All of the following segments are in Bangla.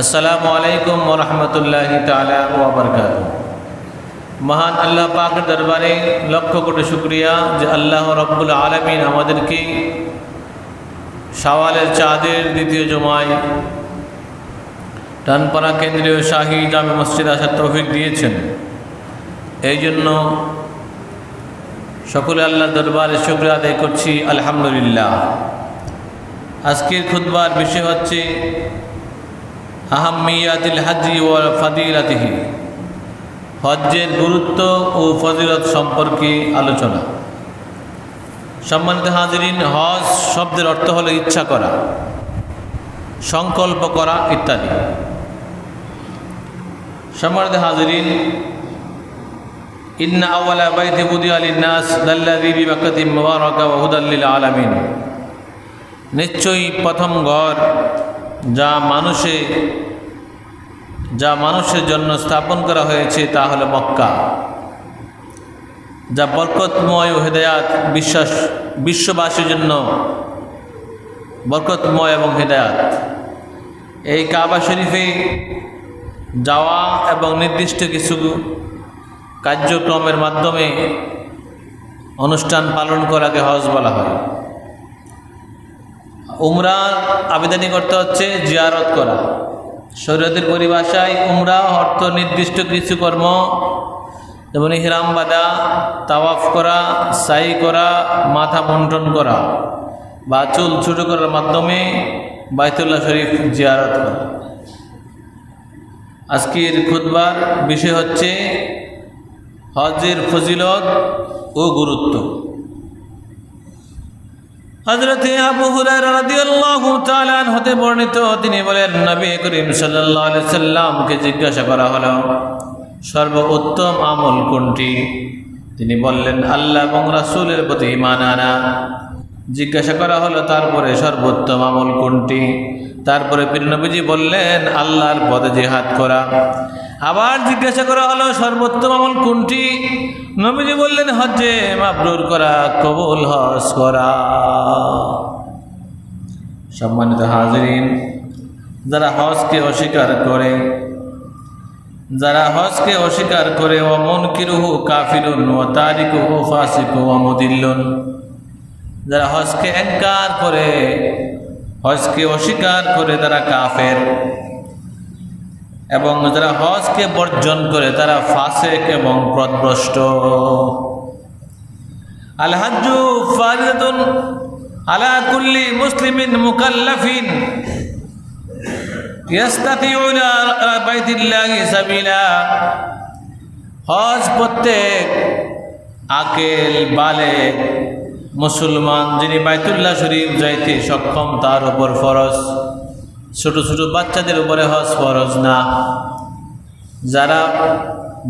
আসসালামু আলাইকুম ওয়া রাহমাতুল্লাহি তাআলা ওয়া বারাকাতুহু। মহান আল্লাহ পাকের দরবারে লক্ষ কোটি শুকরিয়া যে আল্লাহ রাব্বুল আলামিন আমাদেরকে শাওয়ালের চাঁদের দ্বিতীয় জুমায় টানপাড়া কেন্দ্রীয় শাহী জামে মসজিদে আসার তৌফিক দিয়েছেন। এই জন্য সকলে আল্লাহর দরবারে শুকরিয়া আদায় করছি, আলহামদুলিল্লাহ। আজকের খুতবার বিষয় হচ্ছে আহাম্মিয়াতিল হাজ্জি ওয়া ফাদিলাতিহি, হজ্জের গুরুত্ব ও ফজিলত সম্পর্কে আলোচনা। সম্মানিত হাজিরিন, হজ শব্দের অর্থ হলো ইচ্ছা করা, সংকল্প করা ইত্যাদি। সম্মানিত হাজিরিন, ইন্না আউয়ালা বাইতি বুদিয়া লিন-নাস লাল্লাযী বিবাক্কাতি মুবারাকা ওয়া হুদাল লিল আলামিন, নিশ্চয়ই প্রথম ঘর যা মানুষের জন্য স্থাপন করা হয়েছে তা হলো মক্কা, যা বরকতময় ও হেদায়াত, বিশ্ববাসীর জন্য বরকতময় এবং হেদায়াত। এই কাবা শরীফে যাওয়া এবং নির্দিষ্ট কিছু কার্যক্রমের মাধ্যমে অনুষ্ঠান পালন করাকে হজ বলা হয়। উমরার আবেদনী করতে হচ্ছে জিয়ারত করা। শরীয়তের পরিভাষায় উমরা অর্থ নির্দিষ্ট কিছু কর্ম, যেমন ইহরাম বাঁধা, তাওয়াফ করা, সাই করা, মাথা বন্টন করা বা চুল ছোট করার মাধ্যমে বাইতুল্লাহ শরীফ জিয়ারত করা। আজকের খুতবার বিষয় হচ্ছে হজের ফজিলত ও গুরুত্ব। হযরত আবু হুরায়রা রাদিয়াল্লাহু তাআলা আনহু হতে বর্ণিত, তিনি বলেন, নবী করিম সাল্লাল্লাহু আলাইহি সাল্লামকে জিজ্ঞাসা করা হলো, সর্বোত্তম আমল কোনটি? তিনি বললেন, আল্লাহ এবং রাসূলের প্রতি ঈমান আনা। জিজ্ঞাসা করা হলো, তারপরে সর্বোত্তম আমল কোনটি? তারপরে পীর নবীজি বললেন, আল্লাহর পথে জিহাদ করা। আবার জিজ্ঞাসা করা হলো, সর্বোত্তম আমল কোনটি? নবীজি বললেন, হজ্জে মাবরুর করা, কবুল হজ করা। সম্মানিত হাজিরিন, যারা হজকে অস্বীকার করে ও মুনকিরুহু কাফিরুন ওয়া তারিকুহু ফাসিকুন ওয়া মুদিল্লুন, যারা হজকে ইনকার করে, হজকে অস্বীকার করে তারা কাফের, এবং যারা হজকে বর্জন করে তারা ফাসিক এবং পথভ্রষ্ট। আল হাজ্জু ফারিদাতুন আলা কুল্লি মুসলিমিন মুকাল্লাফিন ইয়াস্তাতিউ ইলা বাইতিল্লাহি সাবিলা। হজ প্রত্যেক আকেল বালেগ মুসলমান যিনি বাইতুল্লাহ শরীফ যাইতে সক্ষম তার উপর ফরজ। ছোট ছোট বাচ্চাদের উপরে হজ ফরজ না। যারা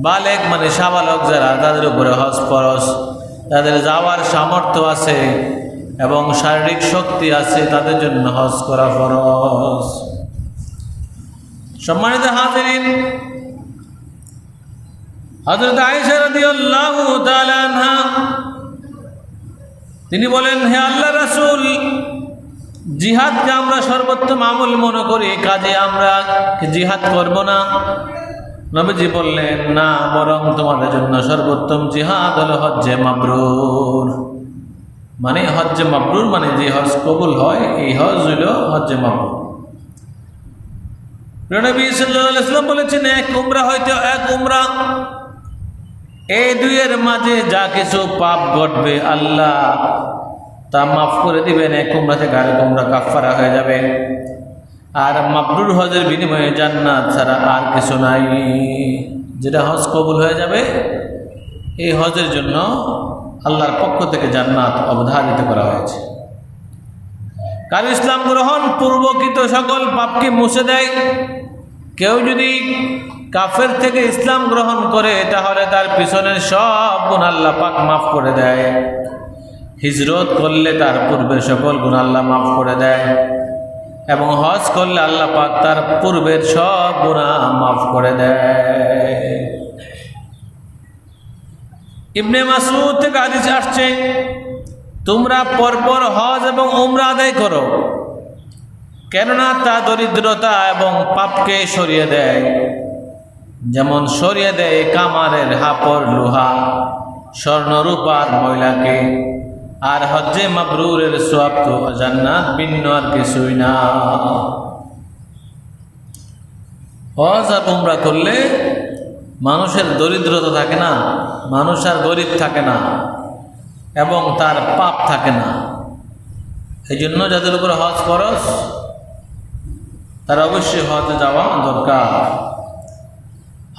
বালেগ মানে সাবালক যারা, তাদের উপরে হজ ফরজ। তাদের যাওয়ার সামর্থ্য আছে এবং শারীরিক শক্তি আছে, তাদের জন্য হজ করা ফরজ। সম্মানিত হাজিরিন, হযরত আয়েশা রাদিয়াল্লাহু তাআলা আনহা তিনি বলেন, হে আল্লাহর রাসূল, জিহাদকে আমরা সর্বোত্তম আমল মনে করি, কাজে আমরা জিহাদ করব না? নবীজি বললেন, না, বরং তোমাদের জন্য সর্বোত্তম জিহাদ হলো হজ্জে মাবরুর। মানে হজ্জে মাবরুর মানে যে হজ কবুল হয়, এই হজ হইল হজ্জে মাবরুর। নবী সাল্লাল্লাহু আলাইহি ওয়াসাল্লাম বলেছেন, এক উমরা হয়তো এক উমরা, এই দুইয়ের মাঝে যা কিছু পাপ ঘটবে আল্লাহ তা মাফ করে দিবেন। এক উমরা থেকে আরেক উমরা কাফারা হয়ে যাবে। আর মাবরুর হজের বিনিময়ে জান্নাত ছাড়া আর কিছু নাই। যেটা হজ কবুল হয়ে যাবে, এই হজের জন্য আল্লাহর পক্ষ থেকে জান্নাত অবধারিত করা হয়েছে। কারণ ইসলাম গ্রহণ পূর্বকৃত সকল পাপকে মুছে দেয়। কেউ যদি কাফের থেকে ইসলাম গ্রহণ করে, তাহলে তার পিছনের সব গুনাহ আল্লাহ পাক মাফ করে দেয়। হিজরত করলে তার পূর্বের সকল গুনাহ আল্লাহ মাফ করে দেয়, এবং হজ করলে আল্লাহ পাক তার পূর্বের সব গুনাহ মাফ করে দেয়। ইবনে মাসউদ থেকে হাদিস আসছে, তোমরা পরপর হজ এবং উমরা আদায় করো, কেননা তা দরিদ্রতা এবং পাপকে সরিয়ে দেয়, যেমন সরিয়ে দেয় কামারের হাপড় লোহা স্বর্ণরূপার ময়লাকে। আর হজ্জে মাবরুরের সওয়াব তো জান্নাত ভিন্ন আর কিছুই না। হজ আর উমরা করলে মানুষের দরিদ্রতা থাকে না, মানুষ আর গরিব থাকে না এবং তার পাপ থাকে না। এই জন্য যাদের উপর হজ ফরজ তারা অবশ্যই হজে যাওয়া দরকার।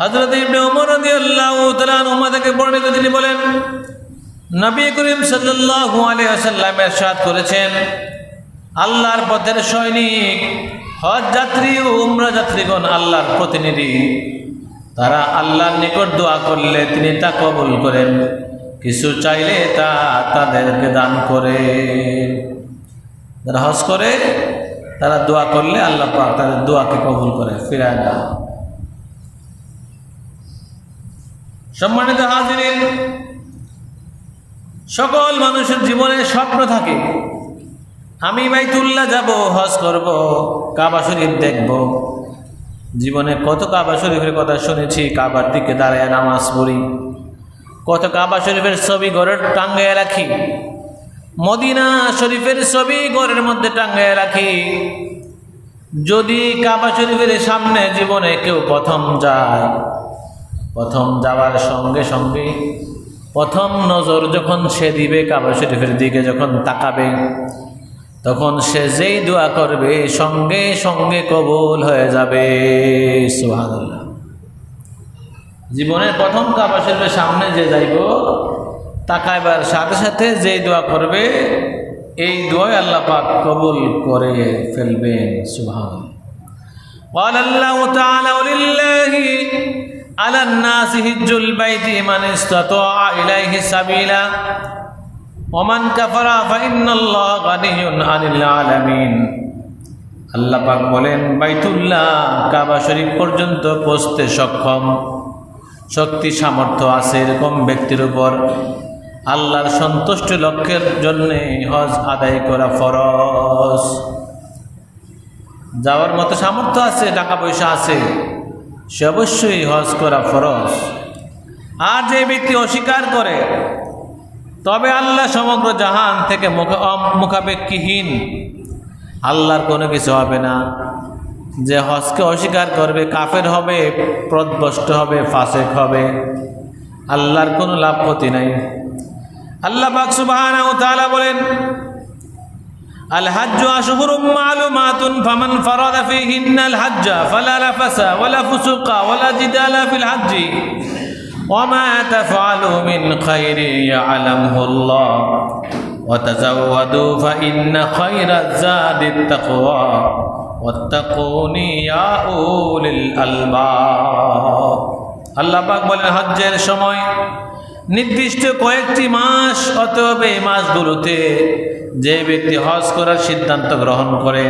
হযরত ইবনে ওমর রাদিয়াল্লাহু তাআলা আনহু থেকে বর্ণিত, তিনি বলেন, নবী করিম সাল্লাল্লাহু আলাইহি ওয়াসাল্লাম ইরশাদ করেছেন, আল্লাহর পথের সৈনিক হজ যাত্রী ও উমরা যাত্রীগণ আল্লাহর প্রতিনিধি। তারা আল্লাহর নিকট দোয়া করলে তিনি তা কবুল করেন, কিছু চাইলে তা তাদেরকে দান করে। যারা হজ করে তারা দোয়া করলে আল্লাহ পাক তাদের দোয়াকে কবুল করে, ফিরায় না। সম্মানিত হাজিরিন, সকল মানুষের জীবনে স্বপ্ন থাকে, আমি বাইতুল্লাহ যাব, হজ করব, কাবা শরীফ দেখব। জীবনে কত কাবা শরীফের কথা শুনেছি, কাবার দিকে দাঁড়ায় নামাজ পড়ি, কত কাবা শরীফের ছবি ঘরের টাঙ্গায় রাখি, মদিনা শরীফের ছবি ঘরের মধ্যে টাঙ্গায় রাখি। যদি কাবা শরীফের সামনে জীবনে কেউ প্রথম যায়, প্রথম যাওয়ার সঙ্গে সঙ্গে প্রথম নজর যখন সে দিবে কাবা শরীফের দিকে, যখন তাকাবে, তখন সে যেই দোয়া করবে সঙ্গে সঙ্গে কবুল হয়ে যাবে। সুবহানাল্লাহ। জীবনের প্রথম কাবা শরীফের সামনে যে যাইব, তাকাইবার সাথে সাথে যেই দোয়া করবে, এই দোয়া আল্লাহ পাক কবুল করে ফেলবেন। সুবহানাল্লাহ। قال الله تعالى ولله على الناس حج البيت من استطاع إليه سبيلا ومن كفر فإن الله غني عن العالمين। আল্লাহ পাক বলেন, বাইতুল্লাহ কাবা শরীফ পর্যন্ত পৌঁছতে সক্ষম শক্তি সামর্থ্য আছে এরকম ব্যক্তির উপর আল্লাহর সন্তুষ্ট লক্ষ্যের জন্য হজ আদায় করা ফরজ। যাওয়ার মতো সামর্থ্য আছে, টাকা পয়সা আছে, সে অবশ্যই হজ করা ফরজ। আর যে ব্যক্তি অস্বীকার করে, তবে আল্লাহ সমগ্র জাহান থেকে মুখাপেক্ষীহীন, আল্লাহর কোনো কিছু হবে না। যে হজকে অস্বীকার করবে কাফের হবে, পথভ্রষ্ট হবে, ফাসেক হবে, আল্লাহর কোনো লাভ ক্ষতি নাই। আল্লাহ পাক সুবহানাহু ওয়া তাআলা বলেন, আল হাজ্জু আশহুরুম মালুমাতুন ফামান ফারাদা ফীহিন্নাল হাজ্জা ফালা রাফাসা ওয়ালা ফুসুকা ওয়ালা জিদালা ফিল হাজ্জি ওয়া মা তাফআলু মিন খাইরিন ইয়া'লামুহুল্লাহ ওয়া তাযাওয়াদু ফাইন্না খায়রাজ যাদিত তাকওয়া ওয়াত্তাকুনি ইয়া উলিল আলবাব। আল্লাহ পাক বলেন, হজ্জের সময় নির্দিষ্ট কয়েকটি মাস, অতএব এই মাসগুলোতে যে ব্যক্তি হজ করার সিদ্ধান্ত গ্রহণ করে,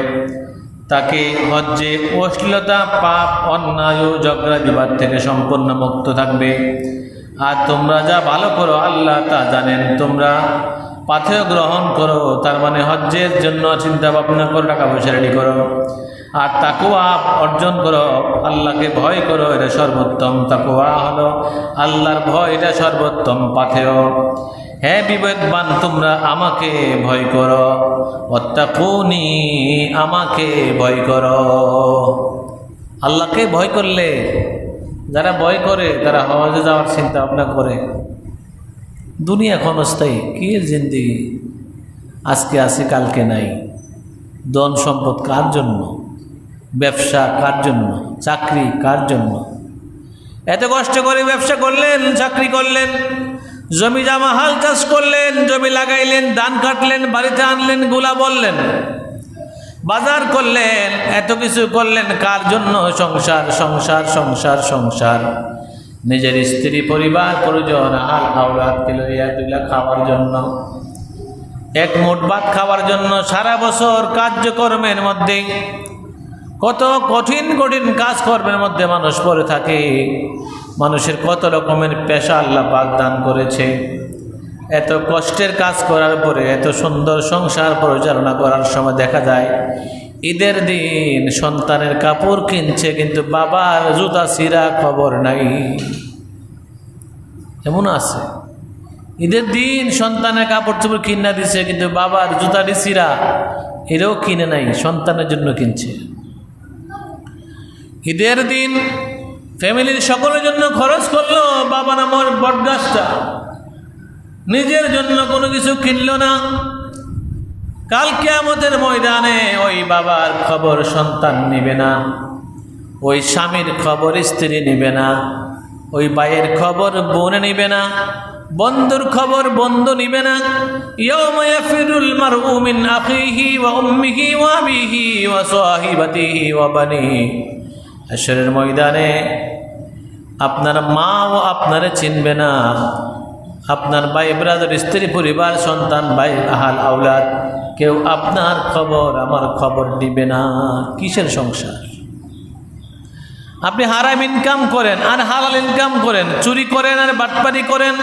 তাকে হজ্জে অশ্লীলতা, পাপ, অন্যায় ও ঝগড়া বিবাদ থেকে সম্পূর্ণ মুক্ত থাকবে। আর তোমরা যা ভালো করো আল্লাহ তা জানেন। তোমরা পাথেয় গ্রহণ করো, তার মানে হজ্জের জন্য চিন্তা ভাবনা করো, টাকা পয়সা রেডি করো, আর তাকওয়া অর্জন করো, আল্লাহকে ভয় করো, এটা সর্বোত্তম তাকওয়া হলো আল্লাহর ভয়, এটা সর্বোত্তম পাথেয়। হে বিবেকবান, তোমরা আমাকে ভয় করো, ওয়াত্তাকুনি, আমাকে ভয় করো। আল্লাহকে ভয় করলে, যারা ভয় করে তারা হজে যাওয়ার চিন্তা ভাবনা করে। দুনিয়া ক্ষণস্থায়ী, কি জিন্দেগি, আজকে আছে কালকে নাই। ধন সম্পদ কার জন্য? ব্যবসা কার জন্য? চাকরি কার জন্য? এত কষ্ট করে ব্যবসা করলেন, চাকরি করলেন, জমি জামা হাল চাষ করলেন, জমি লাগাইলেন, ধান কাটলেন, বাড়িতে আনলেন, গুলা বললেন, বাজার করলেন, এত কিছু করলেন কার জন্য? সংসার সংসার সংসার সংসার, নিজের স্ত্রী, পরিবার, পরিজন, আল আওলাদকে লইয়া দুইলা খাওয়ার জন্য, এক মুঠ ভাত খাওয়ার জন্য। সারা বছর কার্যকর্মের মধ্যে কত কঠিন কঠিন কাজকর্মের মধ্যে মানুষ পড়ে থাকে। মানুষের কত রকমের পেশা আল্লাহ পাক দান করেছে। এত কষ্টের কাজ করার পরে এত সুন্দর সংসার পরিচালনা করার সময় দেখা যায় ঈদের দিন সন্তানের কাপড় কিনছে, কিন্তু বাবার জুতা ছিঁড়া খবর নাই। এমন আছে, ঈদের দিন সন্তানের কাপড় চোপড় কিনা দিছে, কিন্তু বাবার জুতাটি ছিঁড়া এটাও কিনে নাই, সন্তানের জন্য কিনছে। ঈদের দিন ফ্যামিলির সকলের জন্য খরচ করলো বাবা নামের বটগাছটা, নিজের জন্য কোনো কিছু কিনলো না। কাল কিয়ামতের ময়দানে ওই বাবার খবর সন্তান নিবে না, ওই স্বামীর খবর স্ত্রী নিবে না, ওই ভাইয়ের খবর বোন নিবে না, বন্ধুর খবর বন্ধু নিবে না। ইয়াউমা ইয়াফিরুল মারউ মিন আখিহি ওয়া উম্মিহি ওয়া আবিহি ওয়া সাহিবাতিহি ওয়া বানিহি। হাশরের ময়দানে আপনার মা ও আপনারে চিনবে না, আপনার ভাই ব্রাদার স্ত্রী পরিবার সন্তান ভাই আহাল আওলাদ কেউ আপনার খবর আমার খবর দিবে না। কিসের সংসার? আপনি হারাম ইনকাম করেন আর হালাল ইনকাম করেন, চুরি করেন আর বাটপারি করেন,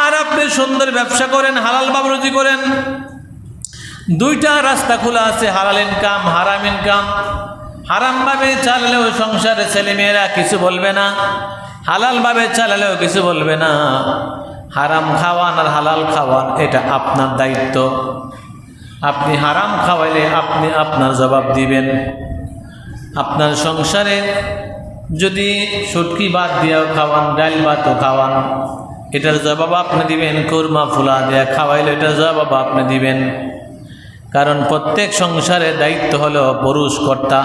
আর আপনি সুন্দর ব্যবসা করেন, হালাল ভাবে রুজি করেন। দুইটা রাস্তা খোলা আছে, হালাল ইনকাম হারাম ইনকাম। হারাম ভাবে চালালেও সংসারে ছেলেমেয়েরা কিছু বলবে না, হালাল ভাবে চালালেও কিছু বলবে না। হারাম খাওয়ান আর হালাল খাওয়ান এটা আপনার দায়িত্ব। আপনি হারাম খাওয়াইলে আপনি আপনার জবাব দিবেন। আপনার সংসারে যদি শুটকি বাদ দিয়েও খাওয়ান, ডাল ভাতও খাওয়ান, এটার জবাব আপনি দিবেন। কুরমা ফুলা দেয়া খাওয়াইলে এটার জবাব আপনি দিবেন। কারণ প্রত্যেক সংসারের দায়িত্ব হলো পুরুষ কর্তা,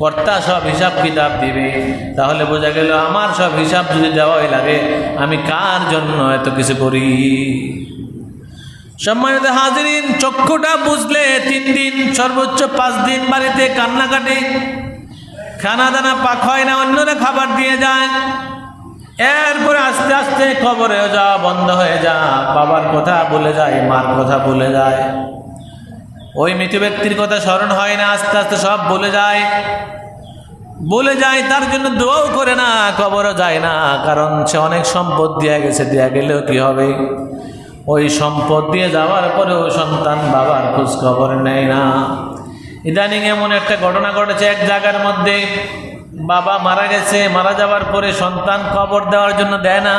কর্তা সব হিসাব কিতাব দিবে। তাহলে বোঝা গেল আমার সব হিসাব যদি দেওয়াই লাগে, আমি কার জন্য এত কিছু করি? সম্মানিত হাজিরিন, চক্ষুটা বুঝলে 3 দিন সর্বোচ্চ 5 দিন বাড়িতে কান্নাকাটি, খানা দানা পাক হয় না, অন্যরা খাবার দিয়ে যায়। এরপরে আস্তে আস্তে কবরে যাওয়া বন্ধ হয়ে যায়, বাবার কথা ভুলে যায়, মার কথা ভুলে যায়, ওই মৃত ব্যক্তির কথা স্মরণ হয় না, আস্তে আস্তে সব ভুলে যায়। তার জন্য দোয়াও করে না, কবরও যায় না, কারণ সে অনেক সম্পদ দিয়ে গেছে, দেয়া গেলেও কি হবে? ওই সম্পদ দিয়ে যাওয়ার পরেও সন্তান বাবার খোঁজ খবর নেয় না। ইদানিং এমন একটা ঘটনা ঘটেছে, এক জায়গার মধ্যে বাবা মারা গেছে, মারা যাওয়ার পরে সন্তান কবর দেওয়ার জন্য দেয় না।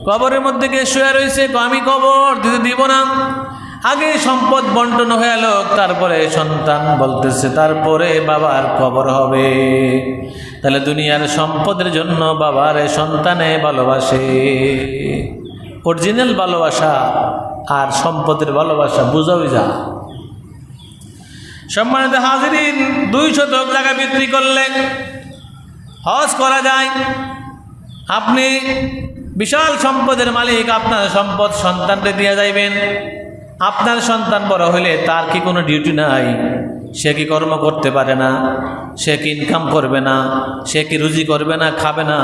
কবরের মধ্যে গিয়ে শুয়ে রয়েছে, আমি কবর দিতে দিব না। আগে সম্পদ বন্টন হয়ে গেল, তারপরে সন্তান বলতেছে তারপরে বাবার কবর হবে। তাহলে দুনিয়ার সম্পদের জন্য বাবার সন্তানে ভালোবাসে। অরিজিনাল ভালোবাসা আর সম্পদের ভালোবাসা বুঝাই যা। সম্মানিত হাজিরিন, 200 জায়গা বিক্রি করলে হজ করা যায়। আপনি বিশাল সম্পদের মালিক, আপনার সম্পদ সন্তানকে দিয়ে যাইবেন। আপনার সন্তান বড় হলে তার কি কোনো ডিউটি নাই? সে কি কর্ম করতে পারে না? সে কি ইনকাম করবে না? সে কি রুজি করবে না, খাবে না?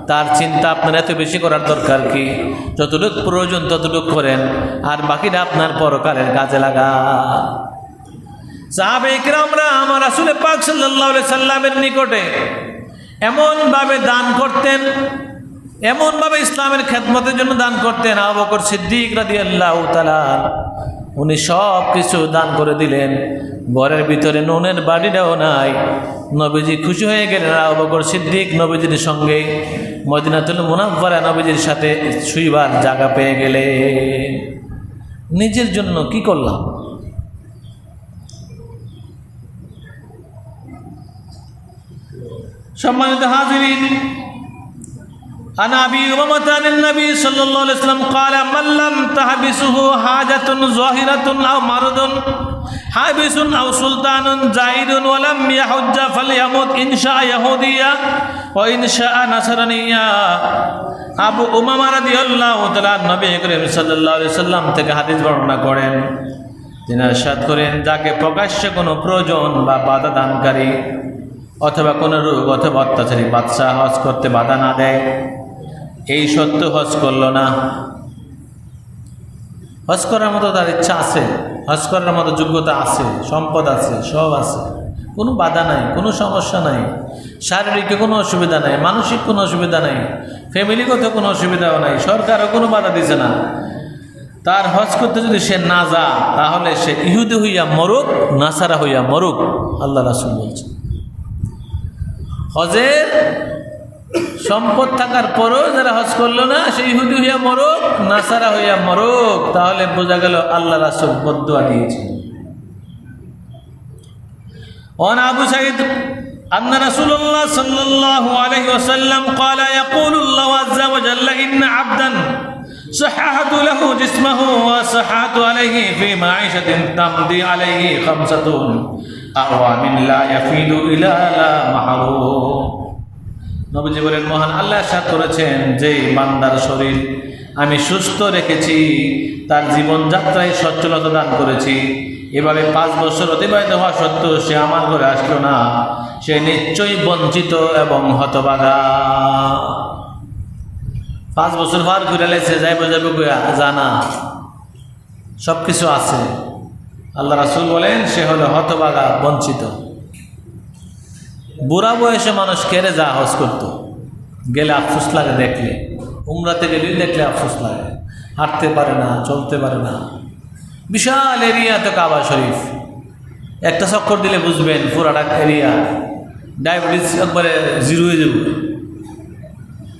তার চিন্তা আপনার এত বেশি করার দরকার কি? যতটুকু প্রয়োজন ততটুকু করেন, আর বাকিটা আপনার পরকালের কাজে লাগা। সাহাবে ইকরামরা আমার রাসূল পাক সাল্লাল্লাহু আলাইহি সাল্লামের নিকটে এমনভাবে দান করতেন, এমনভাবে ইসলামের খেদমতের জন্য দান করতেন। আবু বকর সিদ্দিক রাদিয়াল্লাহু তাআলা উনি সব কিছু দান করে দিলেন, ঘরের ভিতরে নুনের বাড়িটাও নাই। নবীজি খুশি হয়ে গেলেন। আবু বকর সিদ্দিক নবীজির সঙ্গে মদিনাতুল মুনাওয়ারা নবীজির সাথে শুইবার জায়গা পেয়ে গেলেন। নিজের জন্য কি করলাম? সম্মানিত হাজিরিন, عن أبي أمامة عن النبي صلى الله عليه وسلم قال من لم تحبسه حاجة ظاهرة أو مرض حابس أو سلطان زائد ولم يحج فليمت إن شاء يهوديا وإن شاء نصرانيا। আবু উমামা রাদিয়াল্লাহু তাআলা নবী করিম সাল্লাল্লাহু আলাইহি সাল্লাম থেকে হাদিস বর্ণনা করেন, তিনি ইরশাদ করেন, যাকে প্রকাশ্যে কোনো প্রয়োজন বা বাধা দানকারী অথবা কোনো রোগ অথবা অত্যাচারী বাদশাহ হজ করতে বাধা না দেয়, এই সত্য হজ করলো না, হজ করার মতো তার ইচ্ছা আছে, হজ করার মতো যোগ্যতা আছে, সম্পদ আছে, সব আছে, কোনো বাধা নাই, কোনো সমস্যা নাই, শারীরিক কোনো অসুবিধা নাই, মানসিক কোনো অসুবিধা নাই, ফ্যামিলিগত কোনো অসুবিধাও নাই, সরকারও কোনো বাধা দিছে না, তার হজ করতে যদি সে না যায় তাহলে সে ইহুদি হইয়া মরুক, নাসারা হইয়া মরুক। আল্লাহ রাসূল বলছেন হজের সম্পদ থাকার পরও যারা হজ করলো না সে ইহুদি হইয়া মরুক, নাসারা হইয়া মরুক। তাহলে বোঝা গেল আল্লাহ রাসূল বদদুয়া দিয়েছেন। وعن أبو سعيد أن رسول الله صلى الله عليه وسلم قال يقول الله عز وجل إن عبدا صححت له جسمه وصححت عليه في معيشة تمضي عليه 5 أعوام لا يفيد إلى لا محروم। নবীজি বলেন মহান আল্লাহ ইরশাদ করেছেন যে বান্দার শরীর আমি সুস্থ রেখেছি, তার জীবনযাত্রায় সচ্ছলতা দান করেছি, এভাবে 5 বছর অতিবাহিত হওয়া সত্ত্বেও সে আমার ঘরে আসলো না, সে নিশ্চয়ই বঞ্চিত এবং হতভাগা। 5 বছর পার করে লেছে যাইব জানা সব কিছু আছে। আল্লাহ রাসূল বলেন সে হলো হতভাগা, বঞ্চিত। বুড়া বয়সে মানুষ কেড়ে যা হজ করত, গেলে আফসোস লাগে, দেখলে উমরাতে গেলেই দেখলে আফসোস লাগে, হাঁটতে পারে না, চলতে পারে না। বিশাল এরিয়া তো কাবা শরীফ, একটা চক্কর দিলে বুঝবেন পুরাটা এরিয়া ডায়াবেটিস একবারে 0 হয়ে যাবে।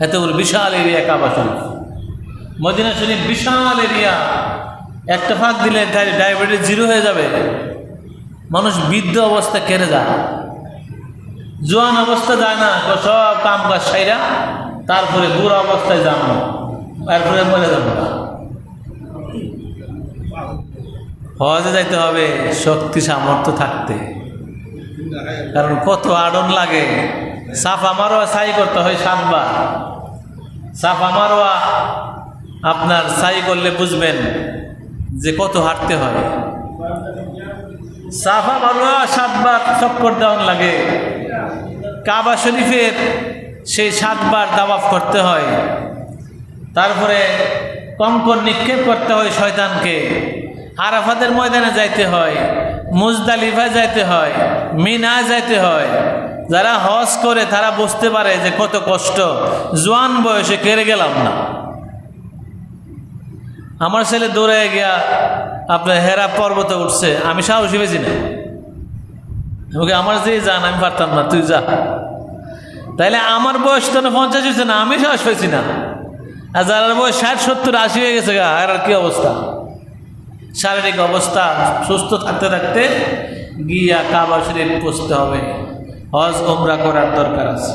এত বড় বিশাল এরিয়া কাবা শরীফ। মদিনা শরীফ বিশাল এরিয়া, একটা ফাঁক দিলে ডায়াবেটিস 0 হয়ে যাবে। মানুষ বৃদ্ধ অবস্থা কেড়ে যায়, জোয়ান অবস্থা যায় না, সব কাম কাজ সাইরা তারপরে বুড়া অবস্থায় যাবো, এরপরে মরে যাবো। হজে যাইতে হবে শক্তি সামর্থ্য থাকতে, কারণ কত আড়ন লাগে। সাফা মারোয়া সাই করতে হয় 7 বার। সাফা মারোয়া আপনার সাই করলে বুঝবেন যে কত হাঁটতে হয়। সাফা মারোয়া 7 বার চক্কর দেওয়ান লাগে। কাবা শরীফের সেই 7 বার তাওয়াফ করতে হয়। তারপরে কঙ্কর নিক্ষেপ করতে হয় শয়তানকে। আরাফাতের ময়দানে যাইতে হয়, মুজদালিফায় যাইতে হয়, মিনায় যাইতে হয়। যারা হজ করে তারা বুঝতে পারে যে কত কষ্ট। জোয়ান বয়সে কেড়ে গেলাম না। আমার ছেলে দৌড়ে গিয়া আপনার হেরা পর্বতে উঠছে, আমি সাহসী পেয়েছি না। আমাকে আমার যে যান আমি পারতাম না, তুই যা। তাইলে আমার বয়স তো 50 হয়েছে না, আমি সাহস পেয়েছি না। আর যারা বয়স 60, 70, 80 হয়ে গেছে গা, আর কি অবস্থা। শারীরিক অবস্থা সুস্থ থাকতে থাকতে গিয়া কাবা শরীফ পৌঁছতে হবে। হজ উমরা করার দরকার আছে।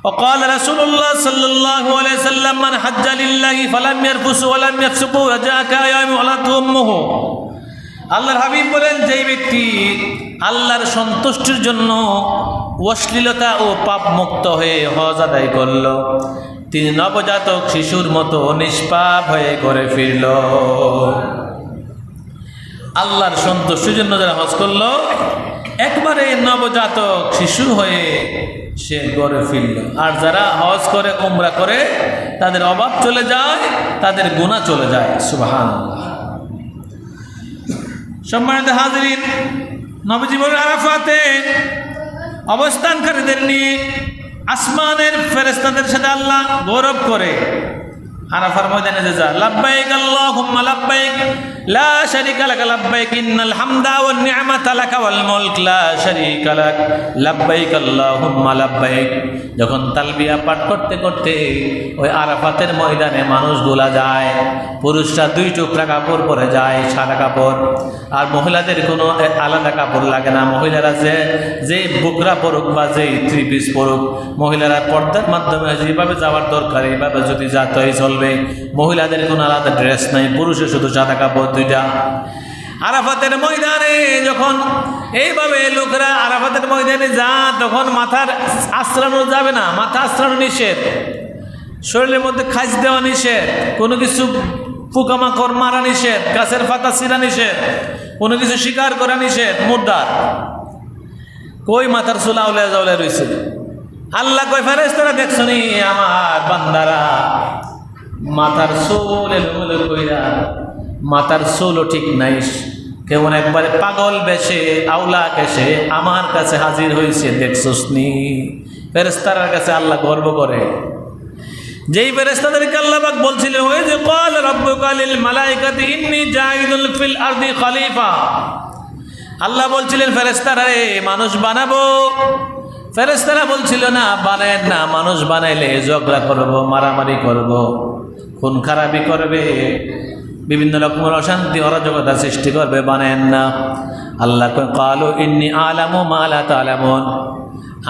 وقال رسول الله صلى الله عليه وسلم من حج لله فلم يرفث ولم يفسق رجاء كأيام ولدته أمه। আল্লাহর হাবিব বলেন যেই ব্যক্তি আল্লাহর সন্তুষ্টির জন্য অশ্লীলতা ও পাপ মুক্ত হয়ে হজ আদায় করল, তিনি নবজাতক শিশুর মতো নিষ্পাপ হয়ে ঘরে ফিরল। আল্লাহর সন্তুষ্টির জন্য যারা হজ করল, একবারে নবজাতক শিশু হয়ে সে ঘরে ফিরল। আর যারা হজ করে উমরা করে তাদের অভাব চলে যায়, তাদের গুনাহ চলে যায়। সুবহানাল্লাহ। সম্মানিত হাজিরিন, নবীজি বলেন আরাফাতে অবস্থানকারীদের নিয়ে আসমানের ফেরেশতাদের সাথে আল্লাহ গৌরব করে। আরাফার ময়দানে যে যা লাব্বাইক আল্লাহুম্মা লাব্বাইক লা শারীকা লাক লাব্বাইক ইন্নাল হামদা ওয়ান নি'মাতা লাক ওয়াল মুলক লা শারীকা লাক লাব্বাইক আল্লাহুম্মা লাব্বাইক। যখন তালবিয়া পাঠ করতে করতে ওই আরাফাতের ময়দানে মানুষগুলা যায়, পুরুষরা 2 টুকরা কাপড় পরে যায়, সাদা কাপড়। আর মহিলাদের কোনো আলাদা কাপড় লাগে না। মহিলারা যে বুকরা পরুক বা যে 3 পিস পরুক, মহিলারা পর্দার মাধ্যমে যেভাবে যাওয়ার দরকার এইভাবে যদি যাতই চলবে। মহিলাদের কোনো আলাদা ড্রেস নাই, পুরুষের শুধু সাদা কাপড় 2টা। আরাফাতের ময়দানে যখন এইভাবে লোকেরা আরাফাতের ময়দানে যা, তখন মাথার আশ্রানো যাবে না, মাথা আশ্রানো নিষেধ, শরীরের মধ্যে খাইজ দেওয়া নিষেধ, কোনো কিছু পোকামাকড় মারা নিষেধ, গাছের পাতা ছিঁড়া নিষেধ, কোনো কিছু শিকার করা নিষেধ, মুর্দার। কই মাথার চুল আউলে জাউলে রয়েছে। আল্লাহ কই ফেরেশতারা দেখছো নি আমার বান্দারা মাথার চুল এলোমেলো কইরা, মাথার চুলও ঠিক নাই, কেমন একবারে পাগল বেশে আউলা কেশে আমার কাছে হাজির হয়েছে, দেখছোস নি? ফেরেশতার কাছে আল্লাহ গর্ব করে যেই ফেরেশতাদেরকে আল্লাহ পাক বলছিলেন ওই যে ক্বাল রাব্বুকা লিল মালাইকাতি ইন্নী জাইলুল ফিল আরদি খলিফা, আল্লাহ বলছিলেন ফেরেশতারা রে মানুষ বানাবো, ফেরেশতারা বলছিল না বানায়েন না, মানুষ বানাইলে ঝগড়া করব, মারামারি করব, খুন খারাপি করবে, বিভিন্ন রকমের অশান্তি অরাজকতা সৃষ্টি করবে, বানায়েন না। আল্লাহ কয় ক্বালু ইন্নী আ'লামু মা লা তা'লামুন,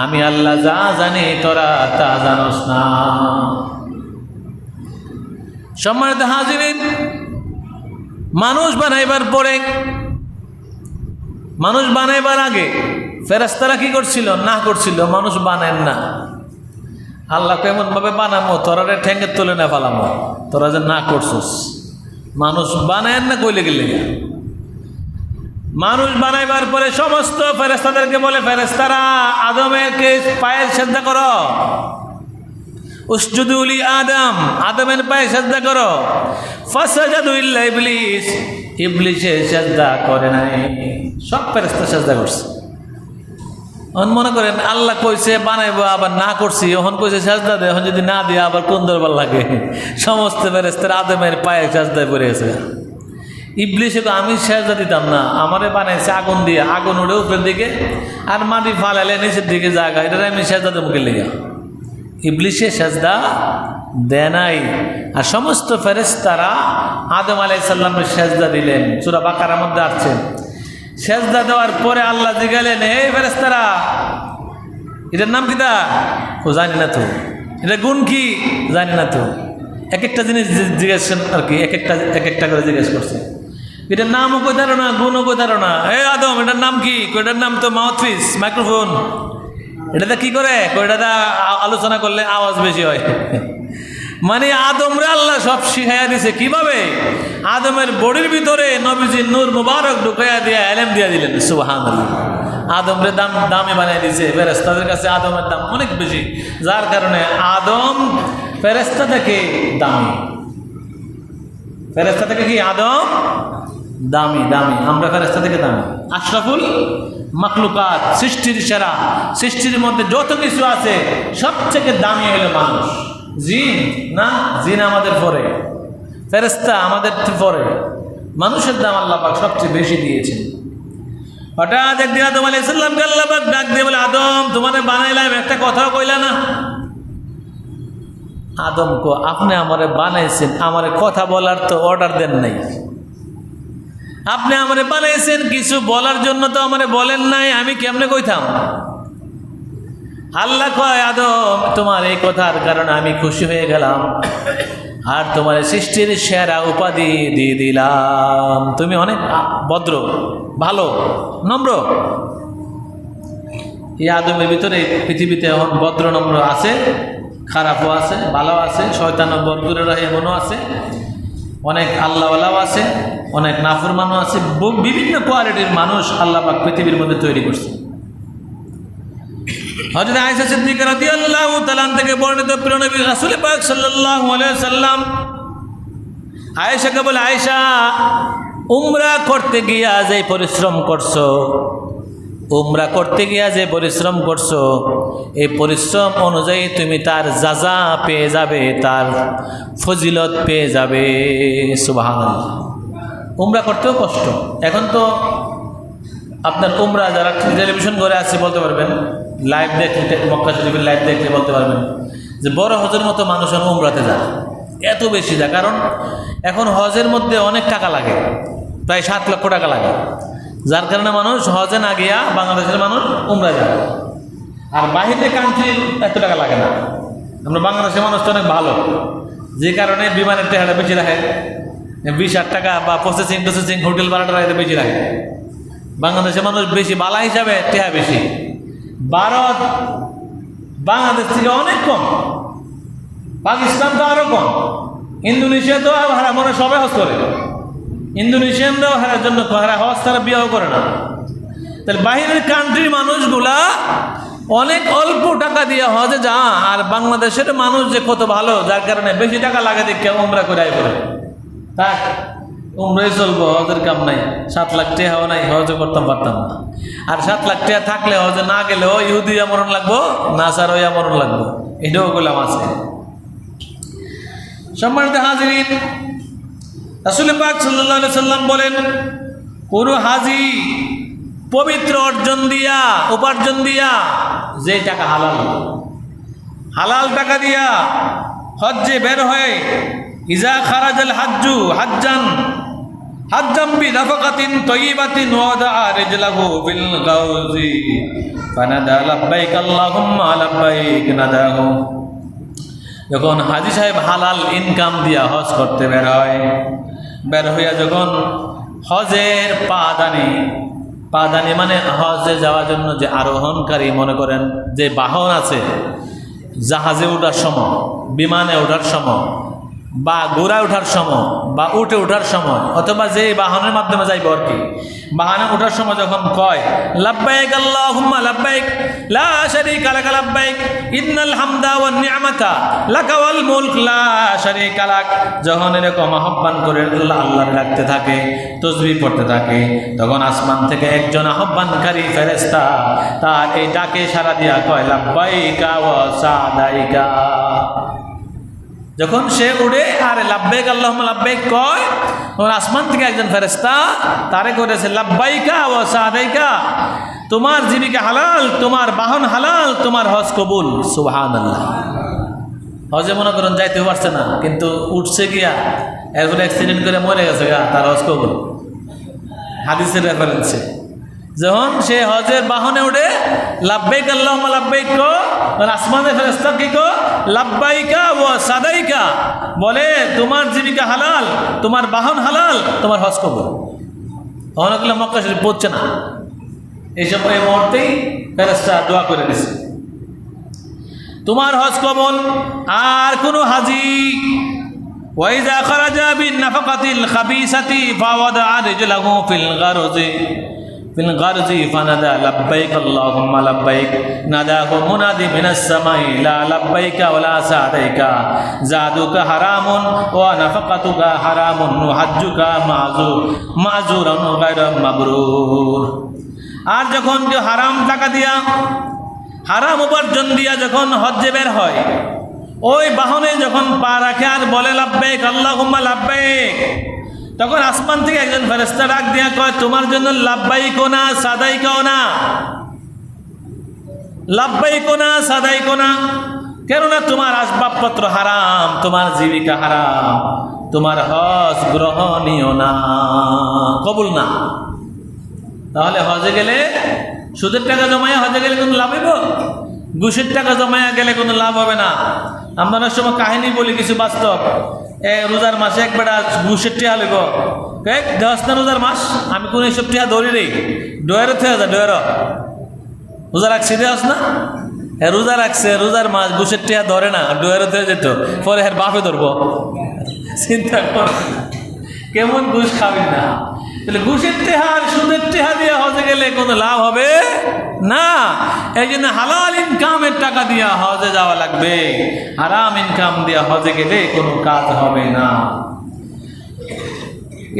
আমি আল্লাহ যা জানি তোরা তা জানোস না। সম্মানিত হাজিরিন, মানুষ বানাইবার পরে, মানুষ বানাইবার আগে ফেরেশতারা কি করছিল? না করছিল মানুষ বানায় না। আল্লাহ কেমন ভাবে বানামো, তোরা ঠেঙ্গে তুলে না ফেলামো, তোরা যে না করছিস। মানুষ বানায় না কইলে গেলে, মানুষ বানাইবার পরে সমস্ত ফেরেশতাদেরকে বলে ফেরেশতারা আদমেরকে পায়ে সিজদা করো, উসজুদু লি আদম, আদমের পায়ে সিজদা করো। ফাসাজাদু ইল্লা ইবলিস, ইবলিসে সিজদা করে নাই, সব ফেরেশতা সিজদা করছে। এখন মনে করেন আল্লাহ কইছে বানাইবো আবার না করছি, এখন কইছে সিজদা দে, এখন যদি না দিয়ে আবার কোন দরবার লাগে। সমস্ত ফেরেশতারা আদমের পায়ে সিজদায় পড়ে আছে। ইবলিসে তো আমি সিজদা দিতাম না, আমারে বানাইছে আগুন দিয়ে, আগুন উড়ে উপরের দিকে আর মাটি ফালাইলে নিচের দিকে জায়গা, এটা আমি সিজদা দেবো কে লেগে? ইবলিসে সিজদা দেয় নাই। আর সমস্ত ফেরেশতারা আদম আলাইহিস সালামের সিজদা দিলেন। সূরা বাকারার মধ্যে আছে। সিজদা দেওয়ার পরে আল্লাহ জিজ্ঞাসা, এই ফেরেশতারা এটার নাম কিতা? ও জানি না তো। এটা গুণ কি? জানি না তো। এক একটা জিনিস জিজ্ঞেস আর কি, এক একটা করে জিজ্ঞেস করছে। এটার নামও কই ধারো না, গুণও কই ধারো না। এই আদম এটার নাম কি? এটার নাম তো মাউথপিস, মাইক্রোফোন। এটাতে কি করে? এটাতে আলোচনা করলে আওয়াজ বেশি হয়। মানে আদমরে আল্লাহ সব শিখাইয়া দিছে। কিভাবে? আদমের বডির ভিতরে নবীজির নূর মুবারক ঢুকাইয়া দিয়ে এলেম দিয়া দিলেন। সুবহানাল্লাহ। আদমরে দামে বানিয়ে দিছে। ফেরেশতাদের কাছে আদমের দাম অনেক বেশি, যার কারণে আদম ফেরেশতা থেকে দামি। ফেরেশতা থেকে কি আদম দামি? দামি। আমরা ফেরেশতা থেকে দামি। আশরাফুল মাখলুকাত, সৃষ্টির সেরা। সৃষ্টির মধ্যে যত কিছু আছে সবথেকে দামি হলো মানুষ। জিন না, জিন আমাদের পরে, ফেরেশতা আমাদের পরে। মানুষের দাম আল্লাহ পাক সবচেয়ে বেশি দিয়েছেন। হঠাৎ একদিন আদম আলাইহিস সালামকে আল্লাহ পাক ডাক দিয়ে বলে, আদম তোমারে বানাইলাম, একটা কথাও কইলা না। আদম কো, আপনি আমারে বানাইছেন, আমারে কথা বলার তো অর্ডার দেন নাই। আপনি আমারে বানাইছেন, কিছু বলার জন্য তো আমারে বলেন নাই, আমি কেমনে কইতাম? আল্লাহ কয়, আদম তোমার এই কথার কারণে আমি খুশি হয়ে গেলাম, আর তোমার সৃষ্টির সেরা উপাধি দিয়ে দিলাম। তুমি অনেক ভদ্র, ভালো, নম্র। এই আদমের ভিতরে পৃথিবীতে এখন ভদ্র নম্র আছে, খারাপও আছে, ভালো আছে, শয়তান বরদূরে রহে এমনও আছে, অনেক আল্লাহওয়ালাও আছে, অনেক নাফরমানও আছে। বিভিন্ন কোয়ালিটির মানুষ আল্লাহ পাক পৃথিবীর মধ্যে তৈরি করছে। হযরত আয়েশা সিদ্দিকা রাদিয়াল্লাহু তাআলা থেকে বর্ণিত প্রিয় নবী রাসূল পাক সাল্লাল্লাহু আলাইহি সাল্লাম আয়েশাকে বলে, আয়েশা উমরা করতে গিয়া যে পরিশ্রম করছো, উমরা করতে গিয়া যে পরিশ্রম করছো, এই পরিশ্রম অনুযায়ী তুমি তার জাযা পেয়ে যাবে, তার ফজিলত পেয়ে যাবে। সুবহানাল্লাহ। উমরা করতেও কষ্ট। এখন তো আপনার উমরা যারা টেলিভিশন করে আসছে বলতে পারবেন, লাইভ দেখলে, মক্কা শরীফের লাইভ দেখলে বলতে পারবেন যে বড় হজের মতো মানুষ এখন উমরাতে যায়, এত বেশি যায়। কারণ এখন হজের মধ্যে অনেক টাকা লাগে, প্রায় 7 লক্ষ টাকা লাগে, যার কারণে মানুষ হজে না গিয়া বাংলাদেশের মানুষ উমরা যায়। আর বাহিরের কান্ট্রির এত টাকা লাগে না। আমরা বাংলাদেশের মানুষ তো অনেক ভালো, যে কারণে বিমানের টেহাটা বেশি রাখে, 20,000 টাকা বা প্রসেসিং হোটেল ভাড়াটা বেশি রাখে। বাংলাদেশের মানুষ বেশি বালা হিসাবে টেহা বেশি। ভারত বাংলাদেশ থেকে অনেক কম, পাকিস্তান তো আরো কম, ইন্দোনেশিয়া তো হারা মনে সবাই হজ করে, ইন্দোনেশিয়ানরাও হারার জন্য হারা হজ তারা বিয়েও করে না। তাহলে বাহিরের কান্ট্রির মানুষগুলা অনেক অল্প টাকা দিয়ে হজে যা, আর বাংলাদেশের মানুষ যে কত ভালো, যার কারণে বেশি টাকা লাগে দেখে উমরা করে আই করে থাক, উমরাই চলবো, হজের কাম নাই। 7 লাখ টাকাও নাই, হজও করতাম পারতাম না। আর 7 লাখ টাকা থাকলে হজে না গেলেও ইহুদিয়া মরণ লাগবো, নাসারইয়া মরণ লাগবো, এটাও গোলাম আছে। সম্মানিত হাজিরিন, রাসূল পাক সাল্লাল্লাহু আলাইহি সাল্লাম বলেন, কোন হাজি পবিত্র উপার্জন দিয়া যে টাকা হালাল টাকা দিয়া হজ্জে বের হয়, ইজা খারাজাল হাজ্জু হাজ্জাম বিনাফাকাতিন তাইয়িবাতিন ওয়াদাআ রিজলাহু ফিল গাউজি ফানাদা লাব্বাইক আল্লাহুম্মা লাব্বাইক নাদাহু। যখন হাজি সাহেব হালাল ইনকাম দিয়া হজ করতে বের হইয়া যখন হজের পাদানি মানে হজে যাওয়ার জন্য যে আরোহণকারী, মনে করেন যে বাহন আছে, জাহাজে ওঠার সময়, বিমানে ওঠার সময়, বা ঘোড়ায় ওঠার সময়, বা উঠে ওঠার সময়, অথবা যে বাহনের মাধ্যমে যাইব আর কি, বাহনে ওঠার সময় যখন কয় লাব্বাইক আল্লাহুম্মা লাব্বাইক লা শারীকা লাক লাব্বাইক ইন্নাল হামদা ওয়ান নি'মাতা লাকা ওয়াল মুলক লা শারীকা লাক, যখন এরকম আহ্বান করে আল্লাহর ডাকতে থাকে, তাসবিহ পড়তে থাকে, তখন আসমান থেকে একজন আহ্বানকারী ফেরেশতা তার এই ডাকে সাড়া দিয়া কয় লাব্বাইকা ওয়া সাদাইকা। যখন সে উড়ে আর লাব্বাইক আল্লাহুম্মা লাব্বাইক কয়, তখন আসমান থেকে একজন ফেরেশতা তারে করেছে লাব্বাইকা ওয়া সাদাইকা, তোমার জীবিকা হালাল, তোমার বাহন হালাল, তোমার হজ কবুল। সুবহানাল্লাহ। হজে মনে করেন যাইতে পারছে না, কিন্তু উঠছে গিয়া এরপরে অ্যাক্সিডেন্ট করে মরে গেছে গা, তার হজ কবুল। হাদিসের রেফারেন্সে যখন সে হজের বাহনে উঠে লাব্বাইক আল্লাহুম্মা লাব্বাইক কো, আসমানের ফেরেশতা কি কো লাব্বাইকা ওয়া সাদাইকা, বলে তোমার জীবিকা হালাল, তোমার বাহন হালাল, তোমার হজ কবুল। অনেকগুলো মক্কা শরীফ পড়ছে না, এইসব এই মুহূর্তেই ফেরেশতা দোয়া করে দিছে তোমার হজ কবুল। আর কোন হাজি ওয়াইজা খারাজা বিন নাফাকাতিল খাবিসাতি ফাওয়াদা রিজলাহু ফিল গারজি ফানাদা লাব্বাইক আল্লাহুম্মা লাব্বাইক নাদাহু মুনাদি মিনাস সামাই লা লাব্বাইকা ওয়ালা সাদাইকা জাদুকা হারামুন ওয়া নাফাকাতুকা হারামুন ওয়া হাজ্জুকা মাযুরান গায়রা মাবরুর। আর যখন কেউ হারাম টাকা দিয়া, হারাম উপার্জন দিয়া যখন হজ্জে বের হয়, ওই বাহনে যখন পা রাখে আর বলে লাব্বাইক আল্লাহুম্মা লাব্বাইক, তখন আসমান থেকে একজন ফেরেশতা ডাক দিয়া কয় তোমার জন্য লাব্বাইকও না সাদাইকাও না, লাব্বাইকও না সাদাইকও না, কেননা তোমার আসবাবপত্র হারাম, তোমার জীবিকা হারাম, তোমার হজ গ্রহণীয় না, কবুল না। তাহলে হজে গেলে সুদের টাকা জমায়া হজে গেলে কোনো লাভ হইব? ঘুষের টাকা জমায়া গেলে কোনো লাভ হবে না। আমরা অনেক সময় কাহিনী বলি কিছু বাস্তব, রোজার মাসে এক বেটা ঘুষের টিয়া লইব, দেওয়াস না রোজার মাস, আমি কোন এইসব টিয়া ধরি নেই, ডয়েরও থেকে যা ডয়ের রোজা রাখছি দেওয়াস না, রোজা রাখছে, রোজার মাস ঘুষের টিয়া ধরে না, ডয়েরও থেকে যেত, পরে হ্যাঁ বাপে ধরবো। চিন্তা কর কেমন ঘুষ খাবি না। তাহলে ঘুষের টেহার সুদের টেহা দিয়ে হজে গেলে কোনো লাভ হবে না। এই জন্য হালাল ইনকামের টাকা দিয়া হজে যাওয়া লাগবে, হারাম ইনকাম দিয়া হজে গেলে কোনো কাজ হবে না।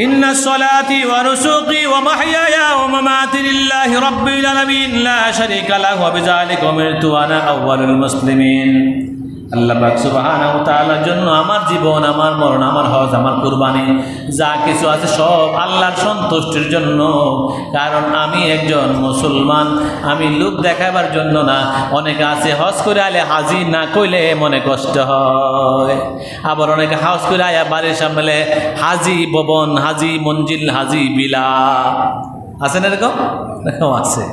ইন্না সলাতি ওয়া নুসুকি ওয়া মাহইয়ায়া ওয়া মামাতি লিল্লাহি রাব্বিল আলামিন লা শারীকা লাহু ওয়া বিযালিকা উমিরতু আনা আউয়ালুল মুসলিমিন। আল্লাহ পাক সুবহানাহু ওয়া তাআলার জন্য আমার জীবন, আমার মরণ, আমার হজ, আমার কুরবানি যা কিছু আছে সব আল্লাহর সন্তুষ্টির জন্য। কারণ আমি একজন মুসলমান, আমি লোক দেখাবার জন্য না। অনেকে আছে হজ করে আলে হাজি না কইলে মনে কষ্ট হয়, আবার অনেকে হজ করে আয়া বাড়ির সামনে হাজি ভবন, হাজি মঞ্জিল, হাজি বিলা আছে না, এরকম আছে।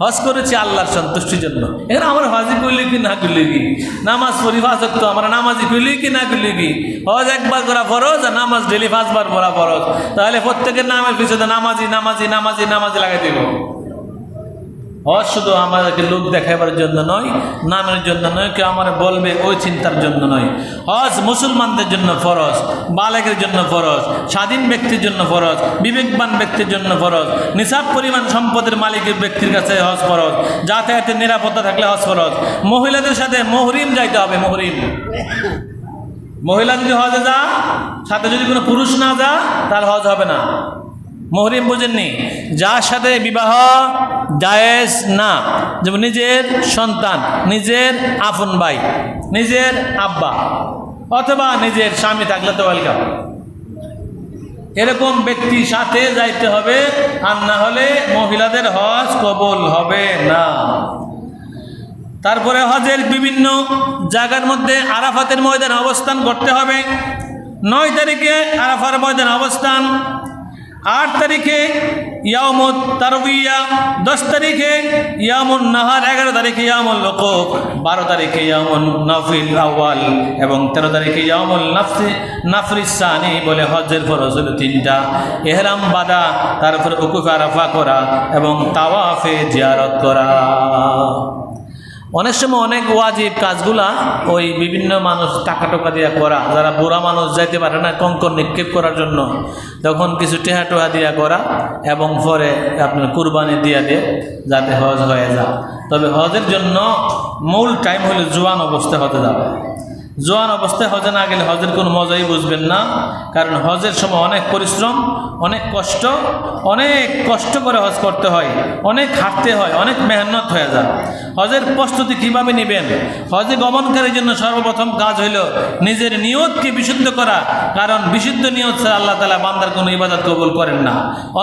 হজ করেছি আল্লাহর সন্তুষ্টির জন্য। এখানে আমার হাজি করলে কি না করলে কি, নামাজ পড়ি ফাঁসক তো আমরা নামাজি করলে কি না করলে কি, হজ একবার করা ফরজ আর নামাজ ডেলি 5 বার পড়া ফরজ। তাহলে প্রত্যেকের নামের পিছনে নামাজি নামাজি নামাজি নামাজি লাগাই দিব। হজ শুধু আমাদেরকে লোক দেখাবার জন্য নয়, নামের জন্য নয়, কেউ আমার বলবে ওই চিন্তার জন্য নয়। হজ মুসলমানদের জন্য ফরজ, বালেগের জন্য ফরজ, স্বাধীন ব্যক্তির জন্য ফরজ, বিবেকবান ব্যক্তির জন্য ফরজ, নিসাব পরিমাণ সম্পদের মালিকের ব্যক্তির কাছে হজ ফরজ, যাতায়াতের নিরাপত্তা থাকলে হজ ফরজ। মহিলাদের সাথে মহরিম যাইতে হবে, মহরিম। মহিলা যদি হজে যা, সাথে যদি কোনো পুরুষ না যা, তার হজ হবে না। মহরিম বুঝেননি? যার সাথে বিবাহ জায়েজ না, যেমন নিজের সন্তান, নিজের আপন ভাই, নিজের আব্বা, অথবা নিজের স্বামী থাকলে তো ওয়েলকাম। এরকম ব্যক্তি সাথে যাইতে হবে, আর না হলে মহিলাদের হজ কবুল হবে না। তারপরে হজের বিভিন্ন জায়গার মধ্যে আরাফাতের ময়দানে অবস্থান করতে হবে। 9 তারিখে আরাফার ময়দানে অবস্থান, 8 তারিখে ইয়ামুত তারবিয়া, 10 তারিখে ইয়ামুন নাহার, 11 তারিখে ইয়ামুল লুকুফ, 12 তারিখে ইয়ামুন নাফিল আউয়াল এবং 13 তারিখে ইয়ামুল নাফরিস সানি বলে হজের ফরজ হলো 3টা। ইহরাম বাঁধা, তারপরে উকুফে আরাফা করা এবং তাওয়াফে জিয়ারত করা। অনেক সময় অনেক ওয়াজিব কাজগুলা ওই বিভিন্ন মানুষ টাকা টোকা দিয়ে করা, যারা বুড়া মানুষ যাইতে পারে না কঙ্কর নিক্ষেপ করার জন্য, তখন কিছু টেহা টোহা দিয়া করা এবং পরে আপনার কুরবানি দিয়া দিয়ে যাতে হজ হয়ে যায়। তবে হজের জন্য মূল টাইম হলো জোয়ান অবস্থায় হতে যাবে। জোয়ান অবস্থায় হজে না গেলে হজের কোনো মজাই বুঝবেন না, কারণ হজের সময় অনেক পরিশ্রম, অনেক কষ্ট করে হজ করতে হয়, অনেক হাঁটতে হয়, অনেক মেহনত হয়ে যায়। হজের প্রস্তুতি কিভাবে নেবেন? হজে গমনকারীর জন্য সর্বপ্রথম কাজ হইল নিজের নিয়তকে বিশুদ্ধ করা, কারণ বিশুদ্ধ নিয়ত ছাড়া আল্লাহ তাআলা বান্দার কোনো ইবাদত কবুল করেন না।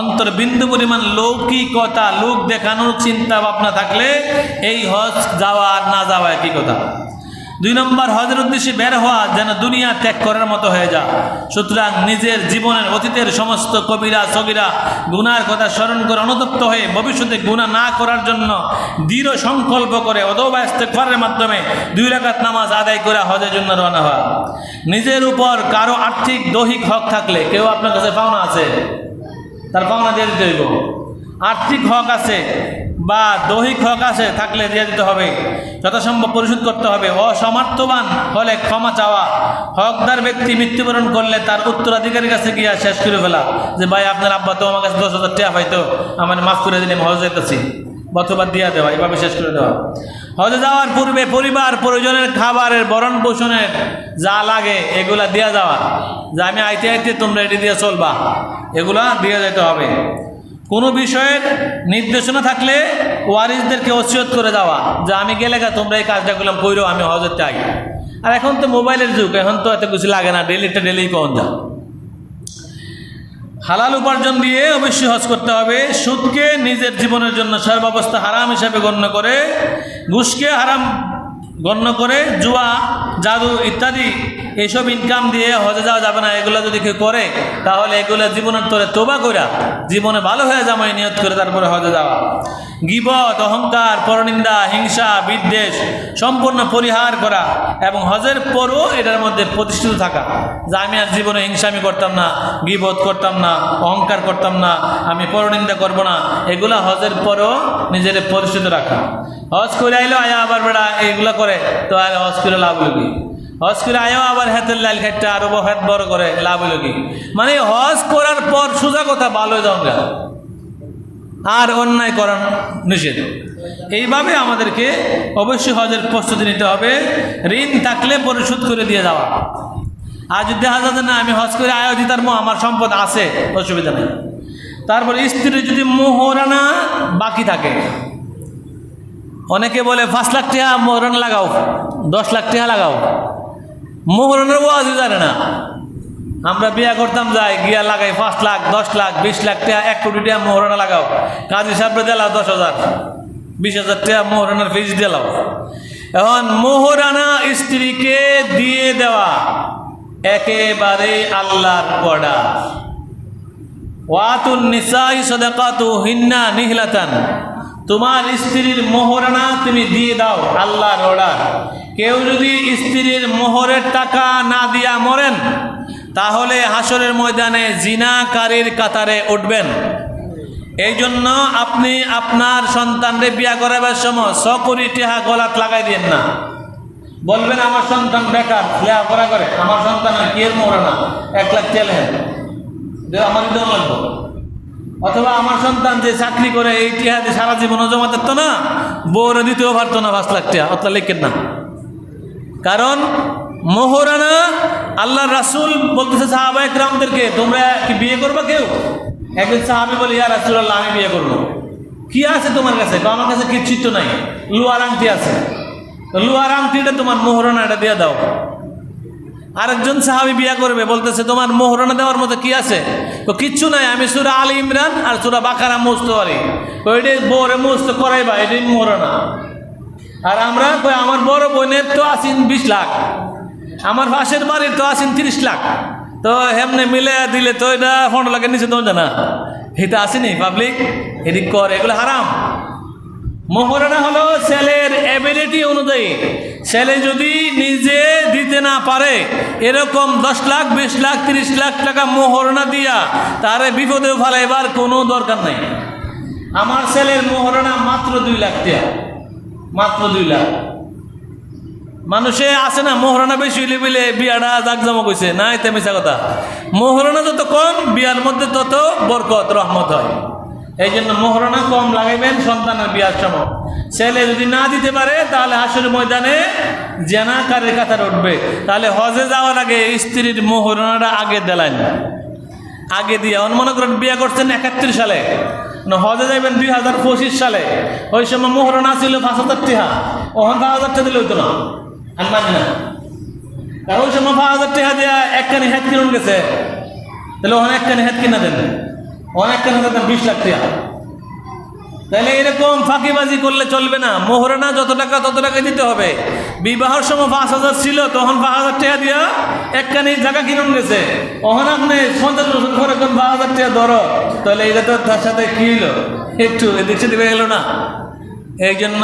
অন্তর বিন্দু পরিমাণ লৌকিকতা, লোক দেখানোর চিন্তা ভাবনা থাকলে এই হজ যাওয়া আর না যাওয়া একই কথা। 2 নম্বর, হজের উদ্দেশ্যে বের হওয়া যেন দুনিয়া ত্যাগ করার মতো হয়ে যায়। সুতরাং নিজের জীবনের অতীতের সমস্ত কবিরা সগিরা গুনার কথা স্মরণ করে অনুতপ্ত হয়ে ভবিষ্যতে গুনাহ না করার জন্য দৃঢ় সংকল্প করে অথবা ইস্তেগফারের মাধ্যমে 2 রাকাত নামাজ আদায় করে হজের জন্য রওনা হওয়া। নিজের উপর কারো আর্থিক দৈহিক হক থাকলে, কেউ আপনার কাছে পাওনা আছে, তার পাওনা দিয়ে দিতে হইব। আর্থিক হক আছে বা দৈহিক হক আছে থাকলে দিয়ে দিতে হবে, যথাসম্ভব পরিশোধ করতে হবে। অসমর্থবান হলে ক্ষমা চাওয়া। হকদার ব্যক্তি মৃত্যুবরণ করলে তার উত্তরাধিকারীর কাছে গিয়া শেষ করে ফেলা, যে ভাই আপনার আব্বা তো আমার কাছে 10,000 টাকা পাইতো, আমার মাফ করে দিলে আমি হজ যেতেছি, অথবা দিয়া দেওয়া, এভাবে শেষ করে দেওয়া। হজে যাওয়ার পূর্বে পরিবার পরিজনের খাবারের ভরণ পোষণের যা লাগে এগুলা দিয়া যাওয়া, যে আমি আইতে আইতে তোমরা এটি দিয়ে চলবা, এগুলা দিয়ে যেতে হবে। কোনো বিষয়ের নির্দেশনা থাকলে ওয়ারিসদেরকে ওসিয়ত করে দেওয়া, যে আমি গেলে তোমরা এই কাজটা করলাম কইরো, আমি হজের চাই। আর এখন তো মোবাইলের যুগ, এখন তো এত কিছু লাগে না, ডেলি কখন যা। হালাল উপার্জন দিয়ে অবশ্যই হজ করতে হবে। সুদকে নিজের জীবনের জন্য সর্বাবস্থা হারাম হিসাবে গণ্য করে, ঘুষকে হারাম গণ্য করে, জুয়া জাদু ইত্যাদি এইসব ইনকাম দিয়ে হজে যাওয়া যাবে না। এগুলো যদি কেউ করে তাহলে এগুলো জীবনের তরে তোবা করা, জীবনে ভালো হয়ে যাওয়াই নিয়ত করে তারপরে হজে যাওয়া। গীবত, অহংকার, পরনিন্দা, হিংসা, বিদ্বেষ সম্পূর্ণ পরিহার করা এবং হজের পরও এটার মধ্যে প্রতিষ্ঠিত থাকা, যে আমি আর জীবনে হিংসামি করতাম না, গীবত করতাম না, অহংকার করতাম না, আমি পরনিন্দা করব না, এগুলা হজের পরও নিজের প্রতিষ্ঠিত রাখা। হজ করে আইলো আয়া আবার বেড়া এইগুলা করে, তো আর হজ করে লাভ হলো কি? হজ করে আয়ও আবার হাতের লাল খাইটা আরো হাত বড় করে লাভ হলো কি? মানে হজ করার পর সোজা কথা ভালো হয়ে যাওয়া আর অন্যায় করার নিষেধ। এইভাবে আমাদেরকে অবশ্যই হজের প্রস্তুতি নিতে হবে। ঋণ থাকলে পরিশোধ করে দিয়ে যাওয়া। আর যদি দেখা যাচ্ছে না আমি হজ করে আয়ও দিতার আমার সম্পদ আছে, অসুবিধা নেই। তারপর স্ত্রীর যদি মোহরানা বাকি থাকে, অনেকে বলে 5 লাখ টাকা মোহরানা লাগাও, 10 লাখ টাকা লাগাও, মোহরানার ওয়াজই জানে না। আমরা বিয়া করতাম যাই গিয়া লাগাই 5 লাখ 10 লাখ 20 লাখ টাকা 1 কোটি টাকা মোহরানা লাগাও, কাজী সাহেবরে দিলাও 10,000 20,000 টাকা মোহরানার ফিস দিলাও। এখন মোহরানা স্ত্রীকে দিয়ে দেওয়া একেবারে আল্লাহর অর্ডার। ওয়াতুন নিসাই সাদাকাতুহিন্না নিহলাতান, তোমার স্ত্রীর মোহরানা তুমি দিয়ে দাও, আল্লাহর অর্ডার। কেউ যদি স্ত্রীর মোহরের টাকা না দিয়া মরেন তাহলে হাসরের ময়দানে জিনাকারীর কাতারে উঠবেন। এই জন্য আপনি আপনার সন্তানরে বিয়া করাবার সময় 100 কোটি টাকা গলাত লাগাই দিন না। বলবেন আমার সন্তান বেকার লেখাপড়া করে, আমার সন্তানের কি এর মোহরানা 1 লাখ টাকা আমার দিতে লাগবো, অথবা আমার সন্তান যে চাকরি করে এই টিহাতে সারা জীবনও জমা থাকতো না, বউরে দিতেও পারতো না 5 লাখ টাকা, অত লেখেন না। কারণ মোহরানা আল্লাহ রাসূল বলতেছে সাহাবা একরামদেরকে, তোমরা কি বিয়ে করবা? কেউ একদিন সাহাবী বলে, ইয়া রাসূলুল্লাহ আমি বিয়ে করবো। কি আছে তোমার কাছে? আমার কাছে কিচ্ছু তো নাই, লোহার আংটি আছে। লোহার আংটিটা তোমার মোহরানা, এটা দিয়ে দাও। আরেকজন সাহাবী বিয়া করবে, বলতেছে তোমার মোহরানা দেওয়ার মতো কি আছে? তো কিচ্ছু নাই, আমি সূরা আলী ইমরান আর সূরা বাকারা মুখস্থ পারি। ওইটাই বউরে মুখস্থ করাইবা, এটাই মোহরানা। আর আমরা কই আমার বড় বোনের তো আছেন 20 লাখ, আমার পাশের বাড়ির তো আছেন 30 লাখ, তো হেমনে মিলে দিলে তো এটা 15 লাখের নিচে দেওয়া যায় না। এটা আসেনি পাবলিক, এদিক করে, এগুলো হারাম। মোহরানা হলো ছেলের এবিলিটি অনুযায়ী, ছেলে যদি নিজে দিতে না পারে এরকম 10 লাখ 20 লাখ 30 লাখ টাকা মোহরানা দিয়া তারে বিপদে ফেলাইবার কোনো দরকার নেই। আমার ছেলের মোহরানা মাত্র 2 লাখ টাকা, মাত্র 2 লাখ। মানুষে আছে না মোহরানা বেশি হইলে বলে বিয়াটা জাকজমক হয়েছে, না এতে মিশা কথা। মোহরানা যত কম বিয়ার মধ্যে তত বরকত রহমত হয়। এই জন্য মোহরানা কম লাগাইবেন সন্তানের বিয়ার সময়। ছেলে যদি না দিতে পারে তাহলে হাসরের ময়দানে জেনাকারের কাতারে উঠবে। তাহলে হজে যাওয়ার আগে স্ত্রীর মোহরানাটা আগে দেলাইন, আগে দিয়ে। মনে করেন বিয়ে করছেন 71 সালে, হজে যাইবেন 2025 সালে, ওই সময় মোহরানা ছিল 5,000 টাকা, ওখান 5,000 টাকা দিলে হইতো না, আমি মানি না। কারণ ওই সময় 5,000 টাকা দিয়া একখানি হেড কিনুন গেছে, তাহলে ওখানে একখানি হেড কিনা দেন, ওখানে একখানি দেন 20 লাখ টাকা। তাহলে এরকম ফাঁকিবাজি করলে চলবে না। মোহরানা যত টাকা তত টাকা দিতে হবে। বিবাহের সময় 5,000 ছিল, তখন 5,000 টাকা দিয়া একখানি জায়গা কিনুন গেছে, ওখানে আপনি 50 বছর পরে 5,000 টাকা ধরো, তাহলে এটা তো তার সাথে কি হলো, একটু এদিক সেদিকে গেল না। এই জন্য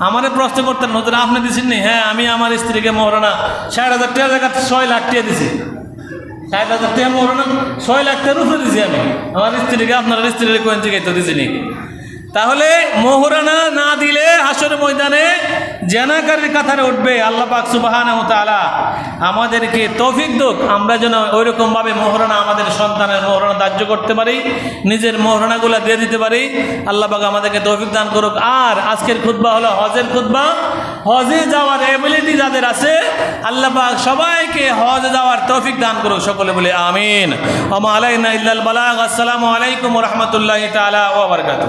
আমারে প্রশ্ন করতেন, নতুন আপনি দিচ্ছেন নি? হ্যাঁ, আমি আমার স্ত্রীকে মোহরানা 60,000 টাকা জায়গা 6 লাখ টাকা দিছি। 60,000 টাকা মোহরানা 6 লাখ টাকার উপরে দিছি আমি আমার স্ত্রীকে। আপনার স্ত্রীর কোন থেকে তো দিছিনি? তাহলে মোহরানা না দিলে হাসরের ময়দানে জেনাকারীর কাতারে উঠবে। আল্লাহ পাক সুবহানাহু ওয়া তাআলা আমাদেরকে তৌফিক দিক, আমরা যেন ওইরকম ভাবে মোহরানা আমাদের সন্তানের মোহরানা ধার্য করতে পারি, নিজের মোহরানাগুলো দিয়ে দিতে পারি। আল্লাহ পাক আমাদেরকে তৌফিক দান করুক। আর আজকের খুতবা হলো হজের খুতবা। হজে যাওয়ার এবিলিটি যাদের আছে আল্লাহ পাক সবাইকে হজে যাওয়ার তৌফিক দান করুক। সকলে বলে আমিন। ওয়া মা আলাইনা ইল্লাল বালাগ। আসসালামু আলাইকুম ওয়া রাহমাতুল্লাহি তাআলা ওয়া বারাকাতুহু।